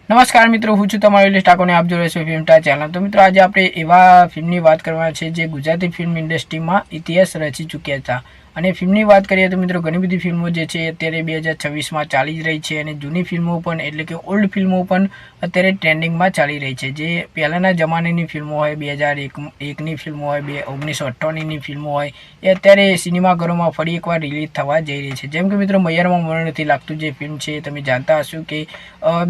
નમસ્કાર મિત્રો, હું છું તમારો ઇલેશ ઠાકોર ને આપ જોઈ રહ્યા છો ફિલ્મ ટા ચેનલ। તો મિત્રો આજે આપણે એવા ફિલ્મની વાત કરવાના છે જે ગુજરાતી ફિલ્મ ઇન્ડસ્ટ્રીમાં ઇતિહાસ રચી ચૂક્યા હતા। અને ફિલ્મની વાત કરીએ તો મિત્રો ઘણી બધી ફિલ્મો જે છે અત્યારે 2026માં ચાલી જ રહી છે અને જૂની ફિલ્મો પણ એટલે કે ઓલ્ડ ફિલ્મો પણ અત્યારે ટ્રેન્ડિંગમાં ચાલી રહી છે। જે પહેલાંના જમાનાની ફિલ્મો હોય, 2001ની ફિલ્મો હોય, 1998ની ફિલ્મો હોય, એ અત્યારે સિનેમાઘરોમાં ફરી એકવાર રિલીઝ થવા જઈ રહી છે। જેમ કે મિત્રો મૈયરમાં મન નથી લાગતું જે ફિલ્મ છે તમે જાણતા હશો કે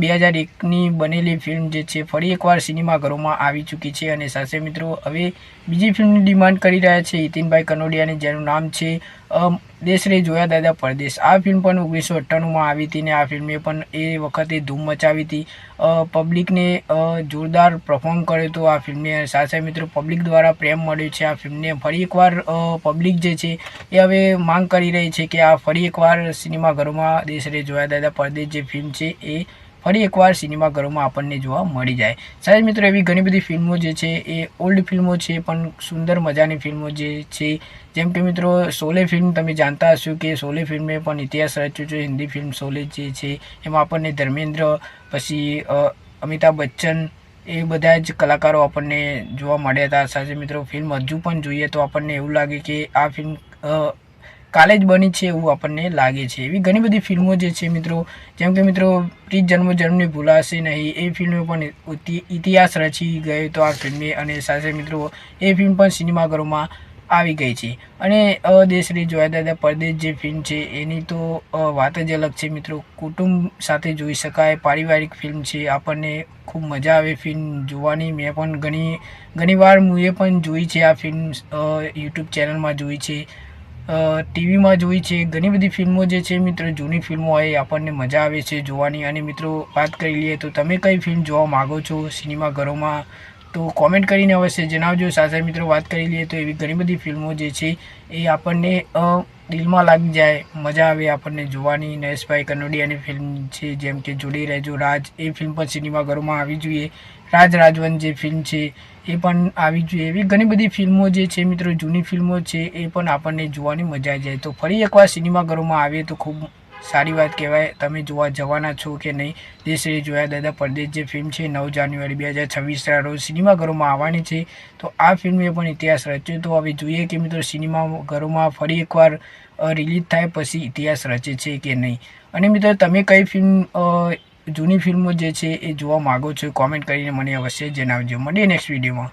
2001ની બનેલી ફિલ્મ જે છે ફરી એકવાર સિનેમાઘરોમાં આવી ચૂકી છે। અને સાથે મિત્રો હવે બીજી ફિલ્મની ડિમાન્ડ કરી રહ્યા છે હિતિનભાઈ કનોડિયાની, જેનું નામ છે દેશ રે જોયા દાદા પરદેશ। આ ફિલ્મ પણ 1998માં આવી હતી ને આ ફિલ્મે પણ એ વખતે ધૂમ મચાવી હતી। પબ્લિકને જોરદાર પરફોર્મ કર્યો હતો આ ફિલ્મે। સાથે મિત્રો પબ્લિક દ્વારા પ્રેમ મળ્યો છે આ ફિલ્મને। ફરી એકવાર પબ્લિક જે છે એ હવે માંગ કરી રહી છે કે આ ફરી એકવાર સિનેમાઘરોમાં દેશ રે જોયા દાદા પરદેશ જે ફિલ્મ છે એ ફરી એકવાર સિનેમાઘરોમાં આપણને જોવા મળી જાય। સાહેબ મિત્રો એવી ઘણી બધી ફિલ્મો જે છે એ ઓલ્ડ ફિલ્મો છે પણ સુંદર મજાની ફિલ્મો જે છે, જેમ કે મિત્રો શોલે ફિલ્મ તમે જાણતા હશો કે શોલે ફિલ્મે પણ ઇતિહાસ રચ્યો છે। હિન્દી ફિલ્મ શોલે જે છે એમાં આપણને ધર્મેન્દ્ર પછી અમિતાભ બચ્ચન એ બધા જ કલાકારો આપણને જોવા મળ્યા હતા। સાથે મિત્રો ફિલ્મ હજુ પણ જોઈએ તો આપણને એવું લાગે કે આ ફિલ્મ કાલે જ બની છે એવું આપણને લાગે છે। એવી ઘણી બધી ફિલ્મો જે છે મિત્રો, જેમ કે મિત્રો પ્રીત જન્મો જન્મની ભૂલાશે નહીં એ ફિલ્મે પણ ઇતિહાસ રચી ગયો તો આ ફિલ્મે। અને સાથે મિત્રો એ ફિલ્મ પણ સિનેમાઘરોમાં આવી ગઈ છે। અને દેશ રે જોયા દાદા પરદેશ જે ફિલ્મ છે એની તો વાત જ અલગ છે મિત્રો, કુટુંબ સાથે જોઈ શકાય, પારિવારિક ફિલ્મ છે, આપણને ખૂબ મજા આવે ફિલ્મ જોવાની। મેં પણ ઘણી વાર હું એ પણ જોઈ છે આ ફિલ્મ, યુટ્યુબ ચેનલમાં જોઈ છે, ટીવીમાં જોઈ છે। ઘણી બધી ફિલ્મો જે છે મિત્રો જૂની ફિલ્મો હોય આપણને મજા આવે છે જોવાની। અને મિત્રો વાત કરી લઈએ તો તમે કઈ ફિલ્મ જોવા માગો છો સિનેમાઘરોમાં તો કોમેન્ટ કરીને અવશ્ય જણાવજો। સાથે મિત્રો વાત કરી લઈએ તો એવી ઘણી બધી ફિલ્મો જે છે એ આપણને દિલમાં લાગી જાય, મજા આવે આપણને જોવાની। નરેશભાઈ કનોડિયાની ફિલ્મ છે જેમ કે જોડી રહેજો રાજ, એ ફિલ્મ પણ સિનેમાઘરોમાં આવી જોઈએ। રાજ રાજવન જે ફિલ્મ છે એ પણ આવી જોઈએ। એવી ઘણી બધી ફિલ્મો જે છે મિત્રો જૂની ફિલ્મો છે એ પણ આપણને જોવાની મજા આવી જાય। તો ફરી એકવાર સિનેમાઘરોમાં આવે તો ખૂબ સારી વાત કહેવાય। તમે જોવા જવાના છો કે નહીં? દેશ રે જોયા દાદા પરદેશ જે ફિલ્મ છે 9 જાન્યુઆરી 2026ના રોજ સિનેમાઘરોમાં આવવાની છે। તો આ ફિલ્મે પણ ઇતિહાસ રચ્યો તો હવે જોઈએ કે મિત્રો સિનેમાઘરોમાં ફરી એકવાર રિલીઝ થાય પછી ઇતિહાસ રચે છે કે નહીં। અને મિત્રો તમે કઈ ફિલ્મ જૂની ફિલ્મો જે છે એ જોવા માગો છો કોમેન્ટ કરીને મને અવશ્ય જણાવજો। મળીએ નેક્સ્ટ વિડીયોમાં।